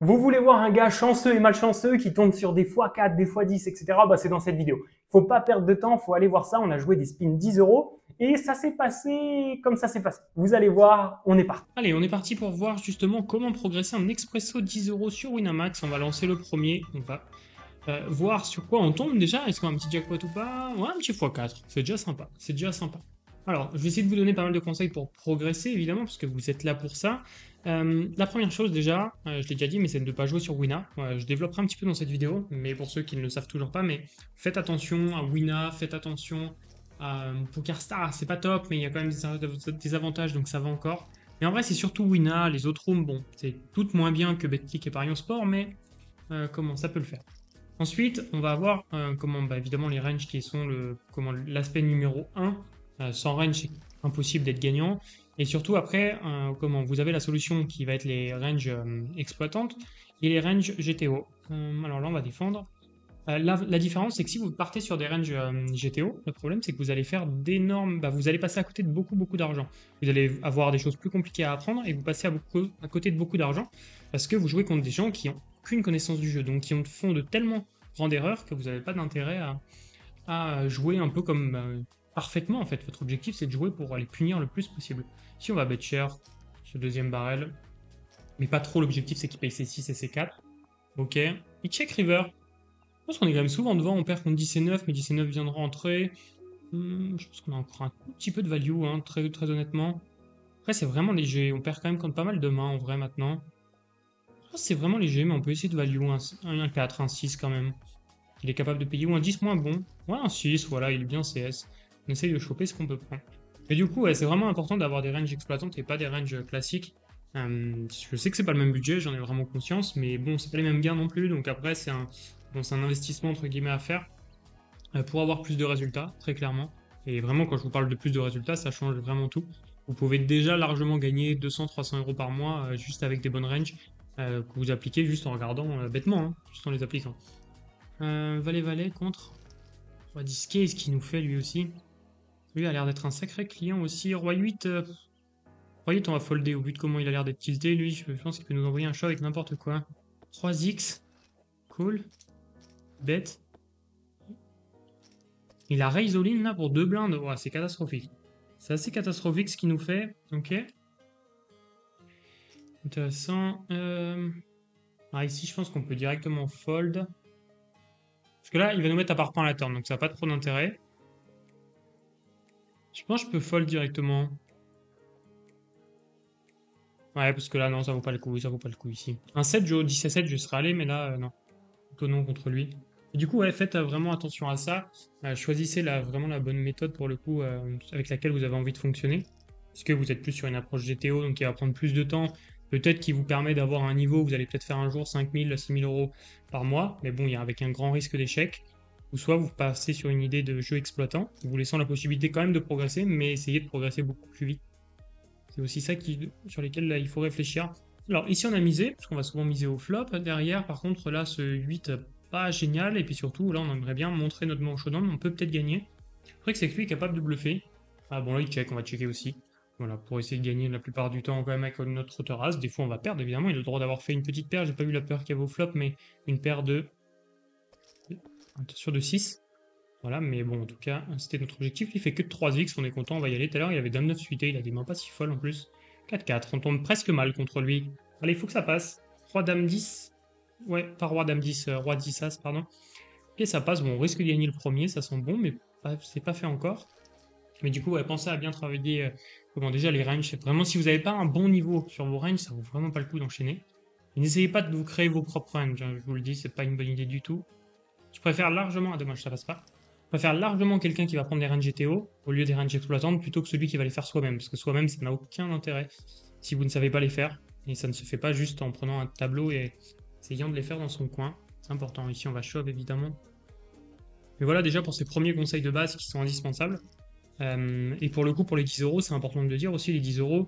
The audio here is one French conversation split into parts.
Vous voulez voir un gars chanceux et malchanceux qui tombe sur des x4, des x10, etc. Bah, c'est dans cette vidéo. Il faut pas perdre de temps, il faut aller voir ça. On a joué des spins 10 euros et ça s'est passé comme ça s'est passé. Vous allez voir, on est parti. Allez, on est parti pour voir justement comment progresser en expresso 10 euros sur Winamax. On va lancer le premier. On va voir sur quoi on tombe déjà. Est-ce qu'on a un petit jackpot ou pas? Ouais, un petit x4. C'est déjà sympa. C'est déjà sympa. Alors, je vais essayer de vous donner pas mal de conseils pour progresser, évidemment, parce que vous êtes là pour ça. La première chose déjà, je l'ai déjà dit, mais c'est de ne pas jouer sur Wina. Je développerai un petit peu dans cette vidéo, mais pour ceux qui ne le savent toujours pas, mais faites attention à Wina, faites attention à PokerStar. C'est pas top, mais il y a quand même des avantages, donc ça va encore. Mais en vrai, c'est surtout Wina, les autres rooms, bon, c'est toutes moins bien que Betclic et Parion Sport, mais comment ça peut le faire. Ensuite, on va avoir comment, bah, évidemment les ranges qui sont l'aspect numéro un. Sans range, c'est impossible d'être gagnant. Et surtout après, comment, vous avez la solution qui va être les ranges exploitantes et les ranges GTO. Alors là, on va défendre. La différence, c'est que si vous partez sur des ranges GTO, le problème, c'est que vous allez faire d'énormes. Bah, vous allez passer à côté de beaucoup d'argent. Vous allez avoir des choses plus compliquées à apprendre et vous passez à côté de beaucoup d'argent parce que vous jouez contre des gens qui ont aucune connaissance du jeu, donc qui font de tellement grandes erreurs que vous n'avez pas d'intérêt à jouer un peu comme parfaitement en fait. Votre objectif, c'est de jouer pour les punir le plus possible. Si on va bet cher, ce deuxième barrel, mais pas trop, l'objectif, c'est qu'il paye ses 6 et ses 4. Ok. Il check river. Je pense qu'on est quand même souvent devant, on perd contre 10 et 9, mais 10 et 9 vient de rentrer. Je pense qu'on a encore un tout petit peu de value, hein, très honnêtement. Après, c'est vraiment léger, on perd quand même contre pas mal de mains en vrai maintenant. Je pense que c'est vraiment léger, mais on peut essayer de value un 4, un 6 quand même. Il est capable de payer, ou un 10 moins bon. Ouais, un 6, voilà, il est bien CS. On essaye de choper ce qu'on peut prendre. Et du coup, ouais, c'est vraiment important d'avoir des ranges exploitantes et pas des ranges classiques. Je sais que c'est pas le même budget, j'en ai vraiment conscience, mais bon, c'est pas les mêmes gains non plus, donc après, c'est un investissement entre guillemets à faire pour avoir plus de résultats, très clairement. Et vraiment, quand je vous parle de plus de résultats, ça change vraiment tout. Vous pouvez déjà largement gagner 200-300 euros par mois juste avec des bonnes ranges que vous appliquez juste en regardant bêtement, hein, juste en les appliquant. Valet contre Roi 10 ce qu'il nous fait lui aussi. Lui a l'air d'être un sacré client aussi. Roi 8, Roi 8 on va folder au vu de comment il a l'air d'être tilté. Lui, je pense qu'il peut nous envoyer un show avec n'importe quoi. 3x, cool. Bête. Il a raise all-in là pour 2 blindes. Ouais, c'est catastrophique. C'est assez catastrophique ce qu'il nous fait. Ok. Intéressant. Ah, ici, je pense qu'on peut directement fold. Parce que là, il va nous mettre à part point à la turn, donc ça n'a pas trop d'intérêt. Je pense que je peux fold directement. Ouais, parce que là, non, ça vaut pas le coup, ça vaut pas le coup ici. Un 7, 10 à 7, je serais allé, mais là, non. Plutôt non contre lui. Et du coup, ouais, faites vraiment attention à ça. Choisissez vraiment la bonne méthode pour le coup avec laquelle vous avez envie de fonctionner. Parce que vous êtes plus sur une approche GTO, donc qui va prendre plus de temps. Peut-être qui vous permet d'avoir un niveau où vous allez peut-être faire un jour 5000, 6000 euros par mois. Mais bon, il y a avec un grand risque d'échec. Ou soit vous passez sur une idée de jeu exploitant, vous laissant la possibilité quand même de progresser, mais essayez de progresser beaucoup plus vite. C'est aussi ça sur lesquels là, il faut réfléchir. Alors ici on a misé, parce qu'on va souvent miser au flop. Derrière, par contre, là, ce 8, pas génial. Et puis surtout, là, on aimerait bien montrer notre main au showdown. On peut peut-être gagner. Le truc, c'est que lui est capable de bluffer. Ah bon, là, il check, on va checker aussi. Voilà, pour essayer de gagner la plupart du temps quand même avec notre auteur as. Des fois, on va perdre, évidemment. Il a le droit d'avoir fait une petite paire. J'ai pas vu la peur qu'il y avait au flop, mais une paire sur de 6. Voilà, mais bon, en tout cas, c'était notre objectif. Il fait que de 3x, on est content, on va y aller. Tout à l'heure, il y avait Dame 9 suité, il a des mains pas si folles en plus. 4-4, on tombe presque mal contre lui. Allez, il faut que ça passe. Roi Dame 10. Ouais, pas Roi Dame 10, Roi 10 As, pardon. Ok, ça passe, bon, on risque de gagner le premier, ça sent bon, mais c'est pas fait encore. Mais du coup, ouais, pensez à bien travailler comment déjà les ranges. Vraiment, si vous n'avez pas un bon niveau sur vos ranges, ça vaut vraiment pas le coup d'enchaîner. Et n'essayez pas de vous créer vos propres ranges, hein, je vous le dis, c'est pas une bonne idée du tout. Je préfère largement, ah dommage, ça passe pas. Je préfère largement quelqu'un qui va prendre des ranges GTO au lieu des ranges exploitantes plutôt que celui qui va les faire soi-même. Parce que soi-même, ça n'a aucun intérêt si vous ne savez pas les faire. Et ça ne se fait pas juste en prenant un tableau et essayant de les faire dans son coin. C'est important. Ici, on va shove évidemment. Mais voilà déjà pour ces premiers conseils de base qui sont indispensables. Et pour le coup, pour les 10 euros, c'est important de le dire aussi, les 10 euros,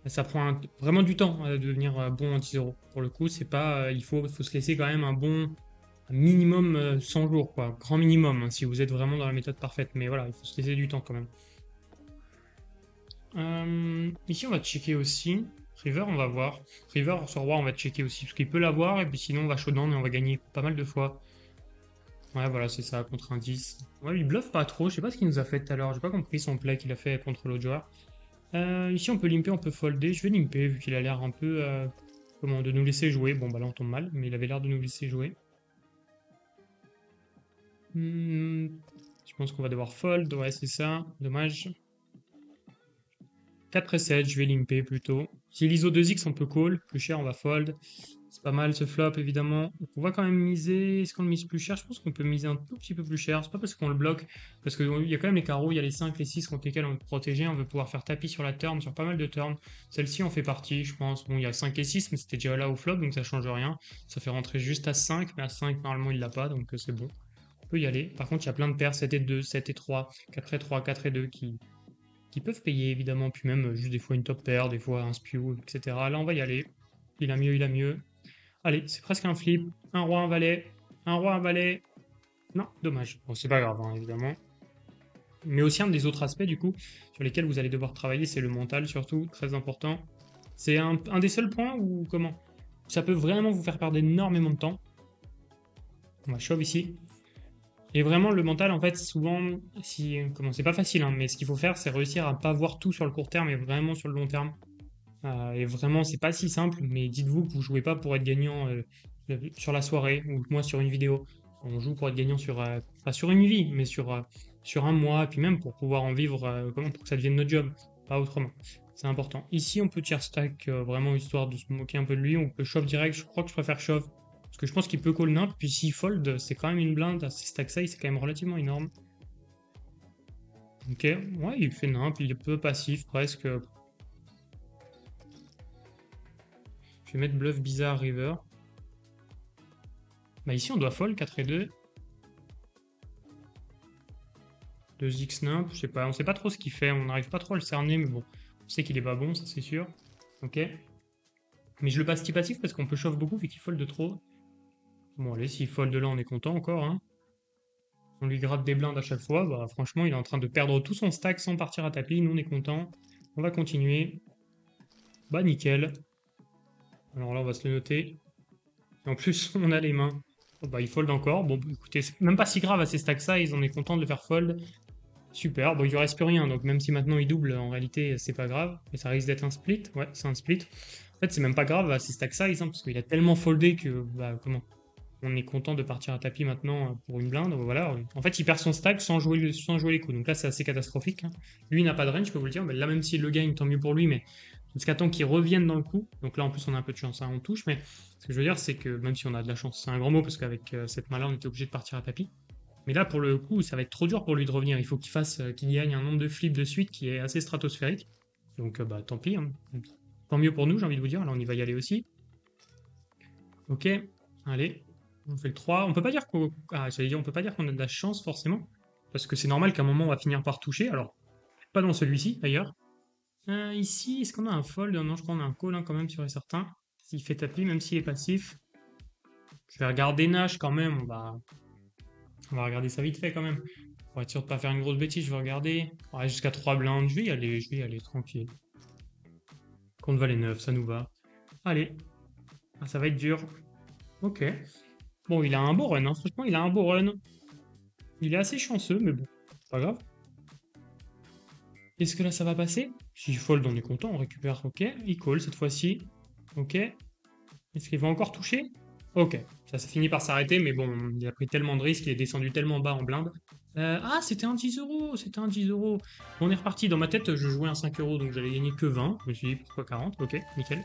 ça prend vraiment du temps de devenir bon en 10 euros. Pour le coup, c'est pas, faut se laisser quand même un minimum 100 jours, quoi. Grand minimum, hein, si vous êtes vraiment dans la méthode parfaite. Mais voilà, il faut se laisser du temps quand même. Ici, on va checker aussi. River, on va voir. River, sur roi, on va checker aussi, parce qu'il peut l'avoir, et puis sinon, on va showdown et on va gagner pas mal de fois. Ouais, voilà, c'est ça, contre un 10. Ouais, il bluffe pas trop, je sais pas ce qu'il nous a fait tout à l'heure, j'ai pas compris son play qu'il a fait contre l'autre joueur. Ici, on peut limper, on peut folder. Je vais limper, vu qu'il a l'air un peu... comment, de nous laisser jouer. Bon, bah là, on tombe mal, mais il avait l'air de nous laisser jouer. Je pense qu'on va devoir fold, ouais, c'est ça. Dommage. 4 et 7, je vais limper plutôt. Si l'ISO 2x, on peut call. Plus cher, on va fold. C'est pas mal ce flop, évidemment. Donc on va quand même miser. Est-ce qu'on le mise plus cher? Je pense qu'on peut miser un tout petit peu plus cher. C'est pas parce qu'on le bloque. Parce qu'il y a quand même les carreaux, il y a les 5, les 6 contre lesquels on veut protéger. On veut pouvoir faire tapis sur la turn, sur pas mal de turns. Celle-ci en fait partie, je pense. Bon, il y a 5 et 6, mais c'était déjà là au flop, donc ça change rien. Ça fait rentrer juste à 5, mais à 5, normalement, il l'a pas, donc c'est bon. On peut y aller. Par contre, il y a plein de paires 7 et 2, 7 et 3, 4 et 3, 4 et 2 qui peuvent payer évidemment, puis même juste des fois une top pair, des fois un spew, etc. Là, on va y aller. Il a mieux, il a mieux. Allez, c'est presque un flip. Un roi, un valet. Un roi, un valet. Non, dommage. Bon, c'est pas grave, hein, évidemment. Mais aussi un des autres aspects, du coup, sur lesquels vous allez devoir travailler, c'est le mental, surtout, très important. C'est un des seuls points où, comment, ça peut vraiment vous faire perdre énormément de temps. On va shove ici. Et vraiment, le mental, en fait, souvent, si, comment, c'est pas facile, hein, mais ce qu'il faut faire, c'est réussir à pas voir tout sur le court terme et vraiment sur le long terme. Et vraiment, c'est pas si simple, mais dites-vous que vous jouez pas pour être gagnant sur la soirée ou moi sur une vidéo. On joue pour être gagnant sur, pas sur une vie, mais sur un mois, et puis même pour pouvoir en vivre, comment, pour que ça devienne notre job, pas autrement. C'est important. Ici, on peut tier stack vraiment histoire de se moquer un peu de lui. On peut shove direct. Je crois que je préfère shove. Parce que je pense qu'il peut call nimp. Puis s'il fold, c'est quand même une blinde. À ses stack size, c'est quand même relativement énorme. Ok, ouais, il fait nimp. Il est peu passif presque. Je vais mettre bluff bizarre river. Bah ici, on doit fold 4 et 2. 2x nimp, je sais pas, on sait pas trop ce qu'il fait, on n'arrive pas trop à le cerner, mais bon, on sait qu'il est pas bon, ça c'est sûr. Ok. Mais je le passe type passif parce qu'on peut chauffe beaucoup et qu'il fold de trop. Bon, allez, s'il fold là, on est content encore, hein. On lui gratte des blindes à chaque fois, bah franchement, il est en train de perdre tout son stack sans partir à tapis, nous on est content. On va continuer. Bah nickel. Alors là, on va se le noter. Et en plus, on a les mains. Oh, bah il fold encore. Bon, bah, écoutez, c'est même pas si grave à ces stack size, on est content de le faire fold. Super, bon, il lui reste plus rien, donc même si maintenant il double, en réalité, c'est pas grave. Mais ça risque d'être un split, ouais, c'est un split. En fait, c'est même pas grave à ses stack size, hein, parce qu'il a tellement foldé que, bah, comment, on est content de partir à tapis maintenant pour une blinde, voilà. En fait, il perd son stack sans jouer les coups, donc là, c'est assez catastrophique, hein. Lui, il n'a pas de range, je peux vous le dire, mais là, même s'il le gagne, tant mieux pour lui, mais jusqu'à temps qu'il revienne dans le coup, donc là, en plus, on a un peu de chance, hein, on touche, mais ce que je veux dire, c'est que même si on a de la chance, c'est un grand mot, parce qu'avec cette main-là, on était obligé de partir à tapis. Mais là, pour le coup, ça va être trop dur pour lui de revenir. Il faut qu'il gagne un nombre de flips de suite qui est assez stratosphérique. Donc, bah, tant pis, hein. Tant mieux pour nous, j'ai envie de vous dire. Là, on y va y aller aussi. Ok, allez, on fait le 3. On peut pas dire qu'on j'allais dire, on peut pas dire qu'on a de la chance forcément, parce que c'est normal qu'à un moment on va finir par toucher. Alors, pas dans celui-ci d'ailleurs. Ici, est-ce qu'on a un fold? Non, je crois qu'on a un call hein, quand même, sûr et certain. S'il fait tapis, même s'il est passif. Je vais regarder Nash quand même. On va regarder ça vite fait quand même. Pour être sûr de pas faire une grosse bêtise, je vais regarder. Ouais, jusqu'à 3 blindes, je vais y aller, tranquille. Contre valet 9, ça nous va. Allez. Ah, ça va être dur. Ok. Bon, il a un beau run, hein. Franchement, il a un beau run. Il est assez chanceux, mais bon, c'est pas grave. Est-ce que là, ça va passer? S'il fold, on est content, on récupère. Ok. Il call cette fois-ci. Ok. Est-ce qu'il va encore toucher? Ok. Ça finit par s'arrêter, mais bon, il a pris tellement de risques, il est descendu tellement bas en blinde. Ah, c'était un 10 euros, c'était un 10 euros. On est reparti. Dans ma tête, je jouais un 5 euros, donc j'allais gagner que 20. Je me suis dit, pourquoi 40? Ok, nickel.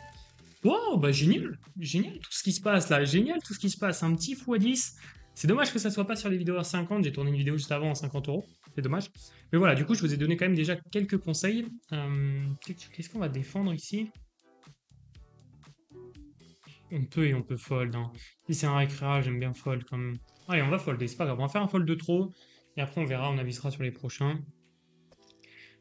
Wow, bah génial, génial tout ce qui se passe là, génial tout ce qui se passe. Un petit x10. C'est dommage que ça soit pas sur les vidéos à 50. J'ai tourné une vidéo juste avant à 50 euros. C'est dommage. Mais voilà, du coup, je vous ai donné quand même déjà quelques conseils. Qu'est-ce qu'on va défendre ici? On peut et on peut fold, hein. Si c'est un récréa, j'aime bien fold quand même. Allez, on va folder, c'est pas grave. On va faire un fold de trop. Et après, on verra, on avisera sur les prochains.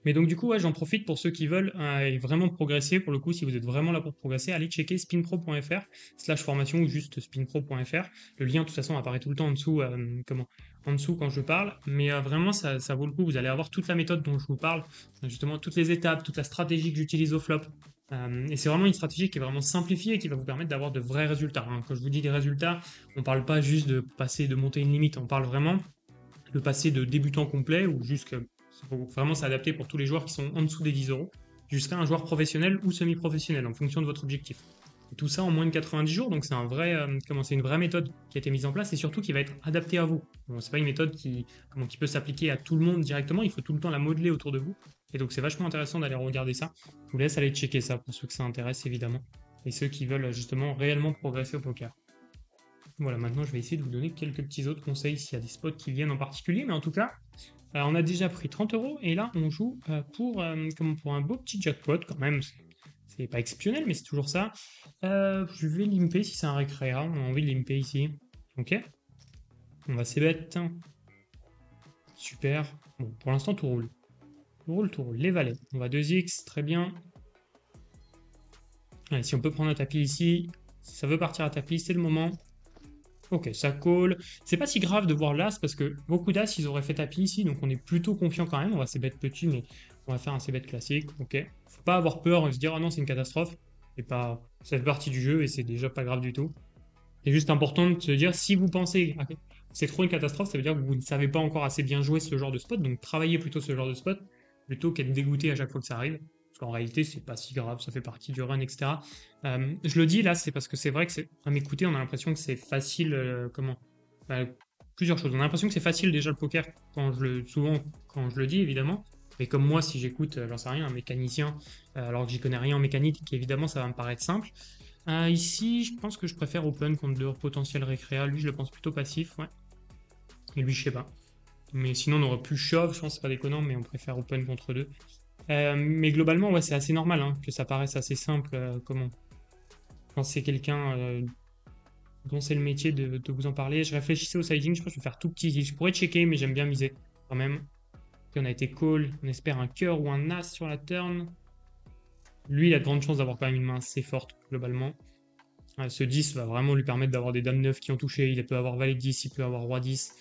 Mais donc, du coup, ouais, j'en profite pour ceux qui veulent vraiment progresser. Pour le coup, si vous êtes vraiment là pour progresser, allez checker spinpro.fr/formation ou juste spinpro.fr. Le lien, de toute façon, apparaît tout le temps en dessous, en dessous quand je parle. Mais vraiment, ça vaut le coup. Vous allez avoir toute la méthode dont je vous parle. Justement, toutes les étapes, toute la stratégie que j'utilise au flop. Et c'est vraiment une stratégie qui est vraiment simplifiée et qui va vous permettre d'avoir de vrais résultats, hein. Quand je vous dis des résultats, on ne parle pas juste de passer, de monter une limite, on parle vraiment de passer de débutant complet ou juste que faut vraiment s'adapter pour tous les joueurs qui sont en dessous des 10 euros jusqu'à un joueur professionnel ou semi-professionnel en fonction de votre objectif. Et tout ça en moins de 90 jours, donc c'est un vrai, c'est une vraie méthode qui a été mise en place et surtout qui va être adaptée à vous. Bon, c'est pas une méthode qui peut s'appliquer à tout le monde directement, il faut tout le temps la modeler autour de vous. Et donc c'est vachement intéressant d'aller regarder ça. Je vous laisse aller checker ça pour ceux que ça intéresse évidemment et ceux qui veulent justement réellement progresser au poker. Voilà, maintenant je vais essayer de vous donner quelques petits autres conseils s'il y a des spots qui viennent en particulier, mais en tout cas, on a déjà pris 30 euros et là on joue pour un beau petit jackpot quand même. C'est pas exceptionnel, mais c'est toujours ça. Je vais limper si c'est un récréa. On a envie de limper ici. Ok. On va s'ébête. Super. Bon, pour l'instant, tout roule. Tout roule, tout roule. Les valets. On va 2x. Très bien. Allez, si on peut prendre un tapis ici. Si ça veut partir à tapis, c'est le moment. Ok, ça colle. C'est pas si grave de voir l'as parce que beaucoup d'as, ils auraient fait tapis ici. Donc on est plutôt confiant quand même. On va s'ébête petit, mais on va faire un c-bet classique. Ok. Faut pas avoir peur et se dire, ah non, c'est une catastrophe. C'est pas. Ça fait partie du jeu et c'est déjà pas grave du tout. C'est juste important de se dire, si vous pensez que c'est trop une catastrophe, ça veut dire que vous ne savez pas encore assez bien jouer ce genre de spot, donc travaillez plutôt ce genre de spot, plutôt qu'être dégoûté à chaque fois que ça arrive. Parce qu'en réalité, c'est pas si grave, ça fait partie du run, etc. Je le dis là, c'est parce que c'est vrai que à m'écouter, on a l'impression que c'est facile, bah, plusieurs choses. On a l'impression que c'est facile déjà le poker, souvent quand je le dis, évidemment. Mais comme moi, si j'écoute, j'en sais rien, un mécanicien, alors que j'y connais rien en mécanique, évidemment, ça va me paraître simple. Ici, je pense que je préfère open contre deux potentiels récréa. Lui, je le pense plutôt passif, ouais. Et lui, je sais pas. Mais sinon, on aurait pu shove, je pense, c'est pas déconnant, mais on préfère open contre deux. Mais globalement, ouais, c'est assez normal hein, que ça paraisse assez simple. Quand c'est quelqu'un dont c'est le métier de vous en parler. Je réfléchissais au sizing, je pense que je vais faire tout petit. Je pourrais checker, mais j'aime bien miser quand même. Puis on a été call, on espère un cœur ou un as sur la turn. Lui, il a de grandes chances d'avoir quand même une main assez forte, globalement. Ce 10 va vraiment lui permettre d'avoir des dames 9 qui ont touché. Il peut avoir valet 10, il peut avoir roi 10.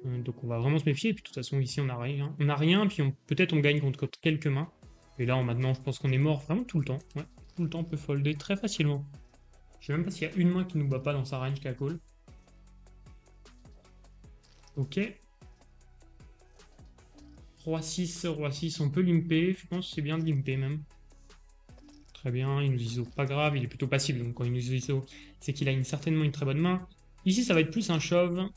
Donc on va vraiment se méfier. Et puis de toute façon, ici, on n'a rien. On n'a rien, puis peut-être on gagne contre quelques mains. Et là, maintenant, je pense qu'on est mort vraiment tout le temps. Ouais, tout le temps, on peut folder très facilement. Je sais même pas s'il y a une main qui nous bat pas dans sa range qu'à call. Ok. Roi 6, roi 6, on peut limper. Je pense que c'est bien de limper même. Très bien, il nous ISO, pas grave, il est plutôt passif, donc quand il nous ISO, c'est qu'il a certainement une très bonne main. Ici, ça va être plus un shove.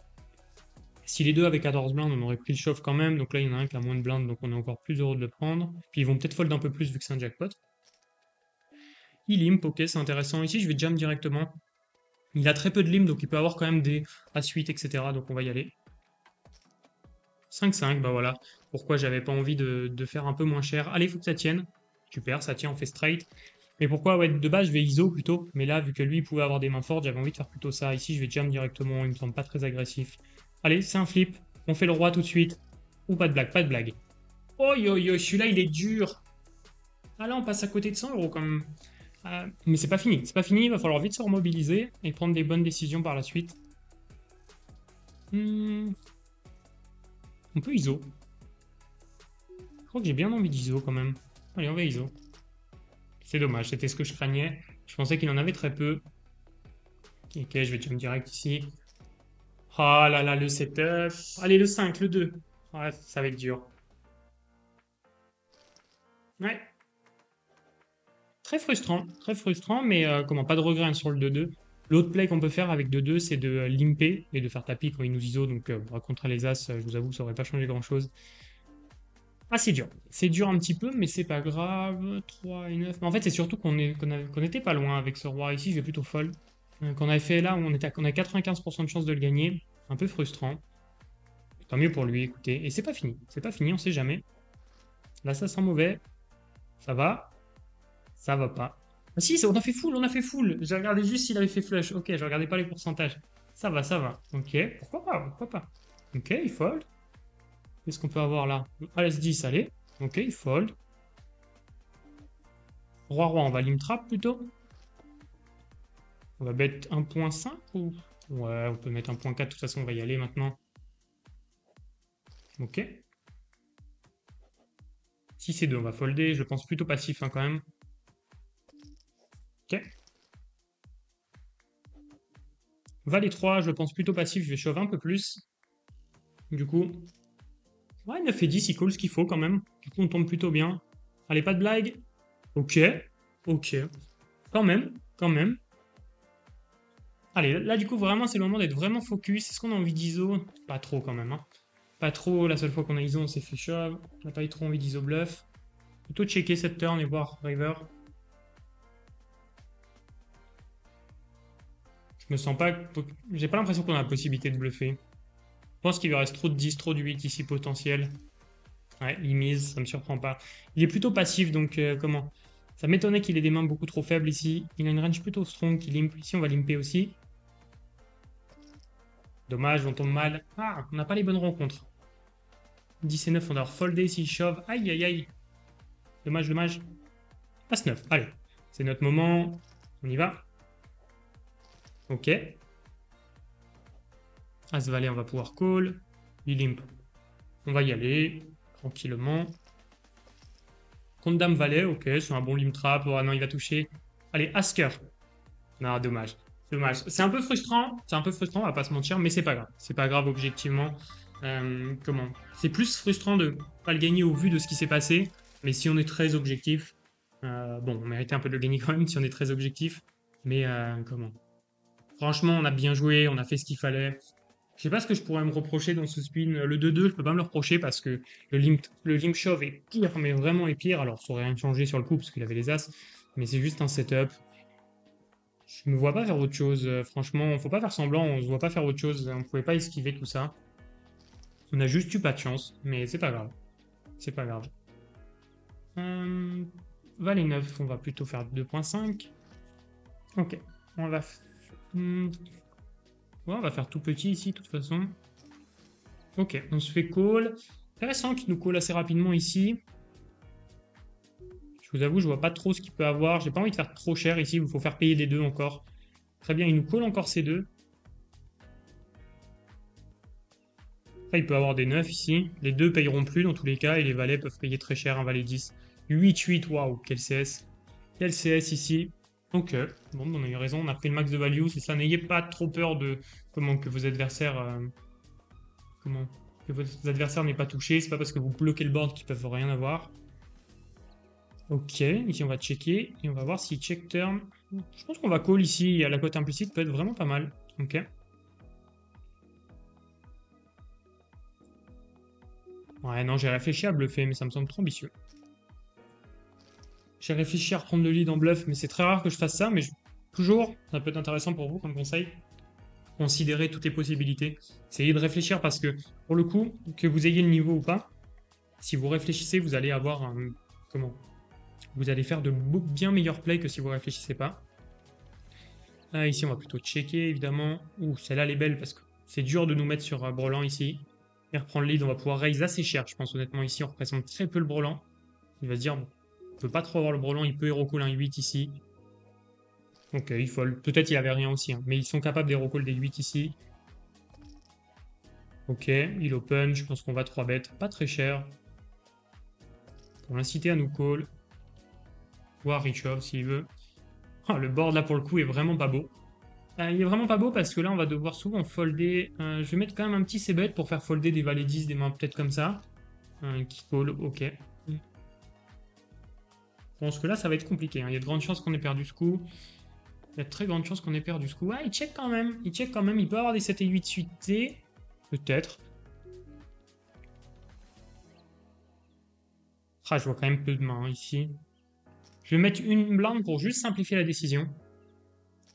Si les deux avaient 14 blindes, on aurait pris le shove quand même, donc là, il y en a un qui a moins de blindes, donc on est encore plus heureux de le prendre. Puis ils vont peut-être fold un peu plus vu que c'est un jackpot. Il limp, ok, c'est intéressant. Ici, je vais jam directement. Il a très peu de limp, donc il peut avoir quand même des A8, etc., donc on va y aller. 5-5, bah voilà. Pourquoi j'avais pas envie de faire un peu moins cher. Allez, il faut que ça tienne. Super, ça tient, on fait straight. Mais pourquoi, ouais, de base, je vais ISO plutôt. Mais là, vu que lui pouvait avoir des mains fortes, j'avais envie de faire plutôt ça. Ici, je vais jam directement, il me semble pas très agressif. Allez, c'est un flip. On fait le roi tout de suite. Ou pas de blague, pas de blague. Oh yo yo, celui-là, il est dur. Ah là, on passe à côté de 100 euros quand même. Mais c'est pas fini. C'est pas fini, il va falloir vite se remobiliser et prendre des bonnes décisions par la suite. On peut ISO. Je crois que j'ai bien envie d'ISO quand même. Allez, on va ISO. C'est dommage, c'était ce que je craignais. Je pensais qu'il en avait très peu. Ok, je vais jump direct ici. Oh là là, le setup. Allez, le 5, le 2. Ouais, ça va être dur. Ouais. Très frustrant, mais comment, pas de regret hein, sur le 2-2. L'autre play qu'on peut faire avec 2-2, c'est de limper et de faire tapis quand il nous ISO. Donc, contre les As, je vous avoue, ça aurait pas changé grand-chose. Ah, c'est dur. C'est dur un petit peu, mais c'est pas grave. 3 et 9. Mais en fait, c'est surtout qu'on était pas loin avec ce roi ici. Je vais plutôt fold. Qu'on avait fait là, où on a 95% de chance de le gagner. Un peu frustrant. Tant mieux pour lui, écoutez. Et c'est pas fini. C'est pas fini, on sait jamais. Là, ça sent mauvais. Ça va. Ça va pas. Ah si, on a fait full, on a fait full. J'ai regardé juste s'il avait fait flush. Ok, je regardais pas les pourcentages. Ça va, ça va. Ok, pourquoi pas, pourquoi pas. Ok, il fold. Qu'est-ce qu'on peut avoir là? As-10, allez. Ok, il fold. Roi-Roi, on va lim trap plutôt. On va bet 1.5 ou... Ouais, on peut mettre 1.4. De toute façon, on va y aller maintenant. Ok. 6 et 2, on va folder. Je le pense plutôt passif hein, quand même. Ok. Valet 3, je le pense plutôt passif, je vais shove un peu plus. Du coup, ouais, 9 et 10, il colle ce qu'il faut quand même. Du coup, on tombe plutôt bien. Allez, pas de blague. Ok, ok. Quand même, quand même. Allez, là, du coup, vraiment, c'est le moment d'être vraiment focus. Est-ce qu'on a envie d'ISO? Pas trop quand même, hein. Pas trop, la seule fois qu'on a ISO, on s'est fait shove. On n'a pas eu trop envie d'ISO bluff. Plutôt checker cette turn et voir river. Je me sens pas... J'ai pas l'impression qu'on a la possibilité de bluffer. Je pense qu'il lui reste trop de 10, trop de 8 ici potentiel. Ouais, il mise, ça me surprend pas. Il est plutôt passif, donc comment? Ça m'étonnait qu'il ait des mains beaucoup trop faibles ici. Il a une range plutôt strong qui limp. Ici, on va limper aussi. Dommage, on tombe mal. Ah, on n'a pas les bonnes rencontres. 10 et 9, on doit folder s'il shove. Aïe, aïe, aïe. Dommage, dommage. As 9, allez. C'est notre moment. On y va. Ok. As valet, on va pouvoir call. Il limp. On va y aller. Tranquillement. Contre dame valet, ok, c'est un bon limp trap. Oh non, il va toucher. Allez, as cœur. Non, dommage. Dommage. C'est un peu frustrant, on va pas se mentir, mais c'est pas grave. C'est pas grave objectivement. Comment? C'est plus frustrant de pas le gagner au vu de ce qui s'est passé, mais si on est très objectif, bon, on méritait un peu de le gagner quand même si on est très objectif, mais comment? Franchement, on a bien joué, on a fait ce qu'il fallait. Je sais pas ce que je pourrais me reprocher dans ce spin. Le 2-2, je peux pas me le reprocher parce que le limp shove est pire, mais vraiment est pire. Alors, ça aurait rien changé sur le coup parce qu'il avait les as, mais c'est juste un setup. Je me vois pas faire autre chose. Franchement, faut pas faire semblant, on se voit pas faire autre chose. On pouvait pas esquiver tout ça. On a juste eu pas de chance, mais c'est pas grave. C'est pas grave. Valet 9, on va plutôt faire 2.5. Ok. On va, ouais, on va faire tout petit ici, de toute façon. Ok, on se fait call. Intéressant qu'il nous call assez rapidement ici. Je vous avoue, je vois pas trop ce qu'il peut avoir. J'ai pas envie de faire trop cher ici, il faut faire payer des deux encore. Très bien, il nous call encore ces deux. Après, il peut avoir des 9 ici. Les deux payeront plus dans tous les cas et les valets peuvent payer très cher un valet 10. 8-8, waouh, quel CS. Quel CS ici. Ok, bon, on a eu raison, on a pris le max de value, c'est ça. N'ayez pas trop peur de comment que vos adversaires comment que vos adversaires n'aient pas touché. C'est pas parce que vous bloquez le board qu'ils peuvent rien avoir. Ok, ici on va checker et on va voir si check turn. Je pense qu'on va call ici à la cote implicite peut être vraiment pas mal. Ok. Ouais, non, j'ai réfléchi à bluffer, mais ça me semble trop ambitieux. J'ai réfléchi à reprendre le lead en bluff, mais c'est très rare que je fasse ça, mais toujours, ça peut être intéressant pour vous comme conseil, considérer toutes les possibilités. Essayez de réfléchir parce que, pour le coup, que vous ayez le niveau ou pas, si vous réfléchissez, vous allez avoir un... Comment? Vous allez faire de bien meilleurs plays que si vous réfléchissez pas. Ah, ici, on va plutôt checker, évidemment. Ouh, celle-là, elle est belle parce que c'est dur de nous mettre sur Brelan ici. Et reprendre le lead, on va pouvoir raise assez cher, je pense, honnêtement. Ici, on représente très peu le Brelan. Il va se dire, bon, on peut pas trop avoir le Brelan, il peut hero call un 8 ici. Ok, il fold. Peut-être il avait rien aussi, hein, mais ils sont capables d'hero call des 8 ici. Ok, il open, je pense qu'on va 3 bet, pas très cher. Pour l'inciter à nous call. Ou à reshove s'il veut. Ah, le board là pour le coup est vraiment pas beau. Il est vraiment pas beau parce que là on va devoir souvent folder. Je vais mettre quand même un petit c-bet pour faire folder des valets 10, des mains peut-être comme ça. Qui call, ok. Je pense que là ça va être compliqué, hein. Il y a de grandes chances qu'on ait perdu ce coup. Il y a de très grandes chances qu'on ait perdu ce coup. Ah, il check quand même. Il check quand même. Il peut avoir des 7 et 8 suités. Peut-être. Ah, je vois quand même peu de mains hein, ici. Je vais mettre une blinde pour juste simplifier la décision.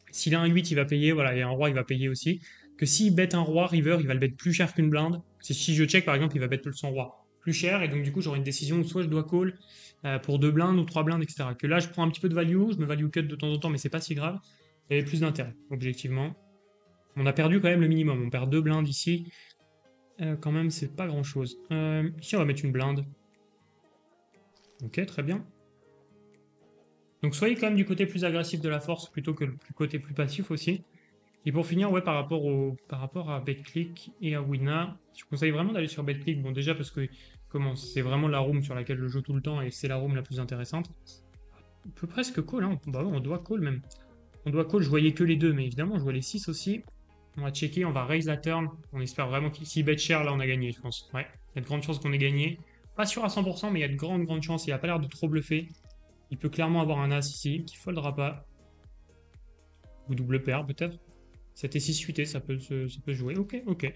S'il a un 8, il va payer. Voilà, et un roi, il va payer aussi. Que s'il bet un roi river, il va le bet plus cher qu'une blinde. Si je check, par exemple, il va bet son roi plus cher. Et donc, du coup, j'aurai une décision où soit je dois call pour 2 blindes ou 3 blindes, etc. Que là, je prends un petit peu de value. Je me value cut de temps en temps, mais c'est pas si grave. Il y avait plus d'intérêt, objectivement. On a perdu quand même le minimum. On perd 2 blindes ici. Quand même, c'est pas grand chose. Ici, on va mettre une blinde. Ok, très bien. Donc soyez quand même du côté plus agressif de la force plutôt que le côté plus passif aussi. Et pour finir, ouais, par rapport à BetClick et à Wina, je vous conseille vraiment d'aller sur BetClick. Bon, déjà parce que c'est vraiment la room sur laquelle je joue tout le temps et c'est la room la plus intéressante. On peut presque call, hein. Bah ouais, on doit call même. On doit call, je voyais que les deux, mais évidemment, je vois les 6 aussi. On va checker, on va raise la turn. On espère vraiment qu'il s'il bet cher, là, on a gagné, je pense. Ouais, il y a de grandes chances qu'on ait gagné. Pas sûr à 100%, mais il y a de grandes chances. Il a pas l'air de trop bluffer. Il peut clairement avoir un as ici, qui foldera pas. Ou double paire, peut-être. 7 et 6 suité, ça peut se jouer. Ok, ok.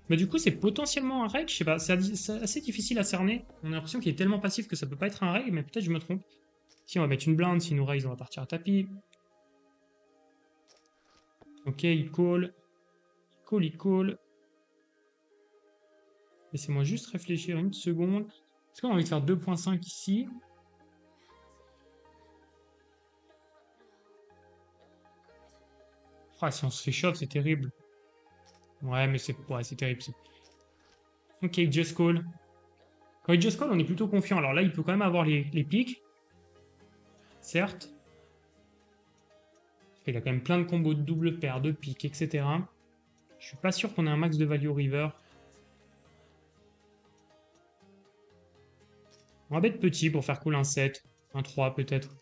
Mais du coup, c'est potentiellement un reg, je sais pas. C'est assez difficile à cerner. On a l'impression qu'il est tellement passif que ça peut pas être un reg, mais peut-être je me trompe. Si on va mettre une blinde, s'il nous raise, on va partir à tapis. Ok, il call. Il call. Laissez-moi juste réfléchir une seconde. Est-ce qu'on a envie de faire 2.5 ici? Ah, si on se fait shove, c'est terrible. Ouais, mais c'est terrible. Ok, just call. Quand il just call, on est plutôt confiant. Alors là, il peut quand même avoir les pics. Certes. Il a quand même plein de combos de double paire, de piques, etc. Je suis pas sûr qu'on ait un max de value river. On va mettre petit pour faire cool un 7. Un 3 peut-être.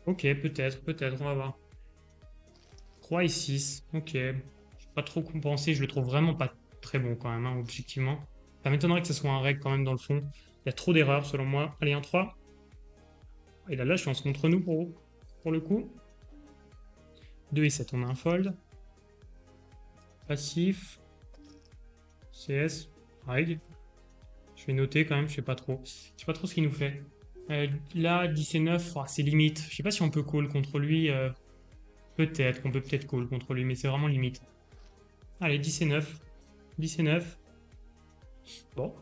Ok, peut-être, on va voir. 3 et 6, ok. Je vais pas trop compenser, je le trouve vraiment pas très bon quand même, hein, objectivement. Ça m'étonnerait que ce soit un reg quand même dans le fond. Il y a trop d'erreurs selon moi. Allez, un 3. Et là, je pense contre nous pour le coup. 2 et 7, on a un fold. Passif. CS. Reg. Je vais noter quand même, je sais pas trop. Je sais pas trop ce qu'il nous fait. Là, 10 et 9, oh, c'est limite. Je sais pas si on peut call contre lui. Peut-être qu'on peut peut-être call contre lui, mais c'est vraiment limite. Allez, 10 et 9. 10 et 9. Bon.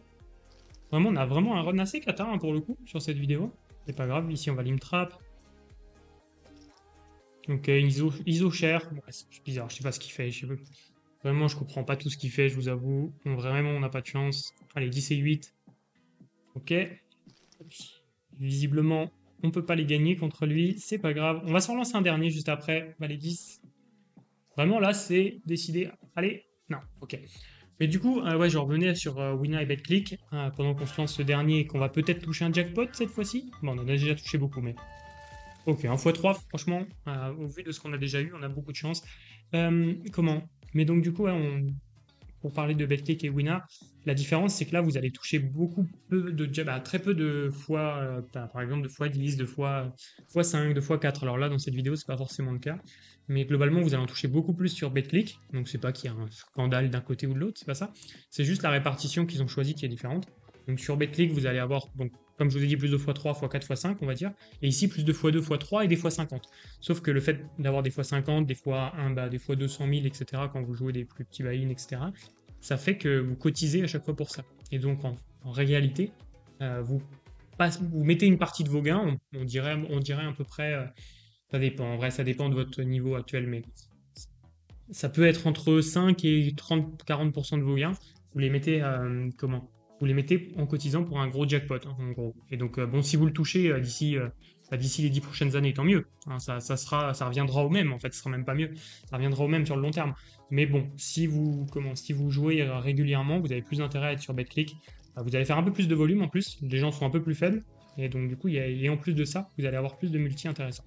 Vraiment, on a vraiment un run assez cata hein, pour le coup sur cette vidéo. C'est pas grave, ici on va lim trap. Ok, ISO cher. Ouais, c'est bizarre, je sais pas ce qu'il fait. Vraiment, je comprends pas tout ce qu'il fait, je vous avoue. Vraiment, on n'a pas de chance. Allez, 10 et 8. Ok. Visiblement, on peut pas les gagner contre lui. C'est pas grave. On va s'en relancer un dernier juste après. Allez, 10. Vraiment, là, c'est décidé. Allez. Non, ok. Mais du coup, ouais, je revenais sur Winner et BetClick pendant qu'on se lance ce dernier et qu'on va peut-être toucher un jackpot cette fois-ci. Bon, on en a déjà touché beaucoup, mais. Ok, 1 x 3, franchement, au vu de ce qu'on a déjà eu, on a beaucoup de chance. Comment? Mais donc, du coup, ouais, pour parler de BetClick et Winner, la différence, c'est que là, vous allez toucher très peu de fois, par exemple, de fois 10, de fois 5, de fois 4. Alors là, dans cette vidéo, c'est pas forcément le cas. Mais globalement, vous allez en toucher beaucoup plus sur BetClick. Donc, c'est pas qu'il y a un scandale d'un côté ou de l'autre, c'est pas ça. C'est juste la répartition qu'ils ont choisie qui est différente. Donc, sur BetClick, vous allez avoir, donc, comme je vous ai dit, plus de x3, x4, x5, on va dire. Et ici, plus de x2, x3 et des x50. Sauf que le fait d'avoir des x50, des fois 1, des fois 200 000, etc., quand vous jouez des plus petits buy-in, etc., ça fait que vous cotisez à chaque fois pour ça. Et donc, en réalité, vous mettez une partie de vos gains, on dirait à peu près, ça dépend, en vrai, ça dépend de votre niveau actuel, mais ça peut être entre 5 et 30-40% de vos gains. Vous les mettez, comment? Vous les mettez en cotisant pour un gros jackpot, hein, en gros. Et donc, bon, si vous le touchez d'ici les 10 prochaines années, tant mieux. Hein, ça reviendra au même, en fait, ce sera même pas mieux. Ça reviendra au même sur le long terme. Mais bon, si vous jouez régulièrement, vous avez plus intérêt à être sur BetClick. Vous allez faire un peu plus de volume en plus. Les gens sont un peu plus faibles. Et donc, du coup, et en plus de ça, vous allez avoir plus de multi intéressants.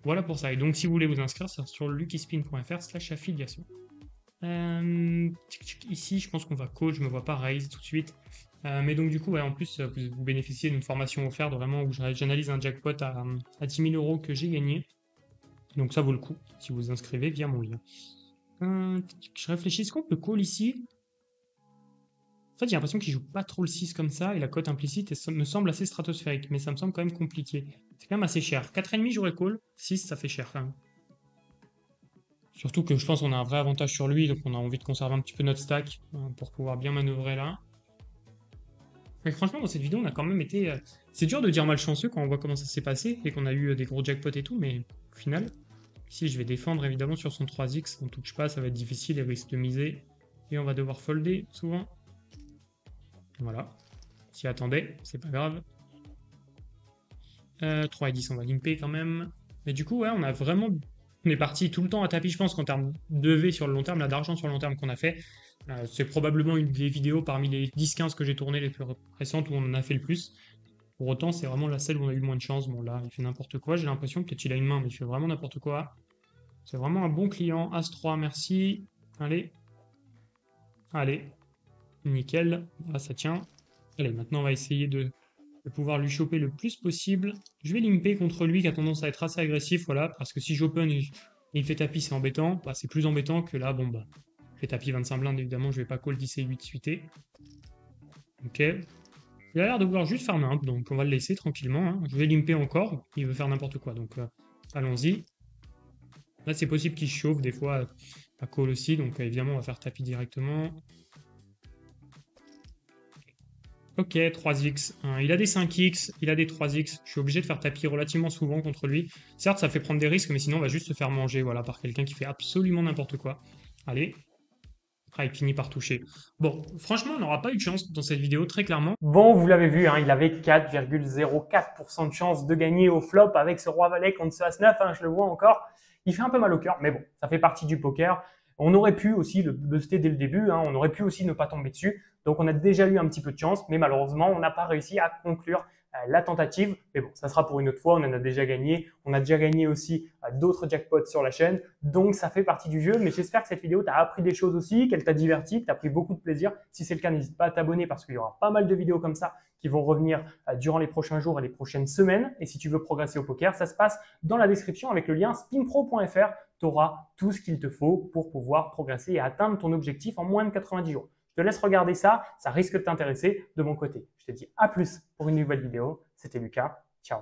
Voilà pour ça. Et donc, si vous voulez vous inscrire, c'est sur luckyspin.fr/affiliation. Ici, je pense qu'on va call, je me vois pas raise tout de suite. Mais donc, du coup, ouais, en plus, vous bénéficiez d'une formation offerte vraiment où j'analyse un jackpot à 10 000 € que j'ai gagné. Donc, ça vaut le coup si vous vous inscrivez via mon lien. Je réfléchis, est-ce qu'on peut call ici? En fait, j'ai l'impression qu'il joue pas trop le 6 comme ça, et la cote implicite me semble assez stratosphérique, mais ça me semble quand même compliqué. C'est quand même assez cher. 4,5 j'aurais call, 6 ça fait cher quand même. Surtout que je pense qu'on a un vrai avantage sur lui, donc on a envie de conserver un petit peu notre stack pour pouvoir bien manœuvrer là. Mais franchement, dans cette vidéo, on a quand même été... c'est dur de dire malchanceux quand on voit comment ça s'est passé et qu'on a eu des gros jackpots et tout, mais au final, ici je vais défendre évidemment sur son 3x, on touche pas, ça va être difficile, il risque de miser, et on va devoir folder souvent. Voilà, s'y attendait, c'est pas grave. 3 et 10, on va limper quand même. Mais du coup, ouais, on est parti tout le temps à tapis, je pense qu'en termes de V sur le long terme, là, d'argent sur le long terme qu'on a fait, c'est probablement une des vidéos parmi les 10-15 que j'ai tournées les plus récentes où on en a fait le plus. Pour autant, c'est vraiment la celle où on a eu le moins de chance. Bon, là, il fait n'importe quoi. J'ai l'impression, peut-être qu'il a une main, mais il fait vraiment n'importe quoi. C'est vraiment un bon client. As-3, merci. Allez. Allez. Nickel. Ah, ça tient. Allez, maintenant, on va essayer de pouvoir lui choper le plus possible. Je vais limper contre lui qui a tendance à être assez agressif, voilà, parce que si j'open et il fait tapis, c'est embêtant. Bah, c'est plus embêtant que là, bon, bah, je fais tapis 25 blindes, évidemment, je vais pas call 10 et 8 suité. Ok. Il a l'air de vouloir juste faire nimp, donc on va le laisser tranquillement, hein. Je vais limper encore, il veut faire n'importe quoi, donc allons-y. Là, c'est possible qu'il chauffe des fois à call aussi, donc évidemment, on va faire tapis directement. Ok, 3x. Il a des 5x, il a des 3x. Je suis obligé de faire tapis relativement souvent contre lui. Certes, ça fait prendre des risques, mais sinon, on va juste se faire manger, voilà, par quelqu'un qui fait absolument n'importe quoi. Allez. Ah, il finit par toucher. Bon, franchement, on n'aura pas eu de chance dans cette vidéo, très clairement. Bon, vous l'avez vu, hein, il avait 4,04% de chance de gagner au flop avec ce roi-valet contre ce as-9, hein, je le vois encore. Il fait un peu mal au cœur, mais bon, ça fait partie du poker. On aurait pu aussi le buster dès le début, hein, on aurait pu aussi ne pas tomber dessus. Donc on a déjà eu un petit peu de chance, mais malheureusement, on n'a pas réussi à conclure la tentative. Mais bon, ça sera pour une autre fois, on en a déjà gagné. On a déjà gagné aussi d'autres jackpots sur la chaîne. Donc ça fait partie du jeu, mais j'espère que cette vidéo t'a appris des choses aussi, qu'elle t'a diverti, que t'as pris beaucoup de plaisir. Si c'est le cas, n'hésite pas à t'abonner parce qu'il y aura pas mal de vidéos comme ça qui vont revenir durant les prochains jours et les prochaines semaines. Et si tu veux progresser au poker, ça se passe dans la description avec le lien spinpro.fr. Tu auras tout ce qu'il te faut pour pouvoir progresser et atteindre ton objectif en moins de 90 jours. Je te laisse regarder ça, ça risque de t'intéresser de mon côté. Je te dis à plus pour une nouvelle vidéo. C'était Lucas, ciao.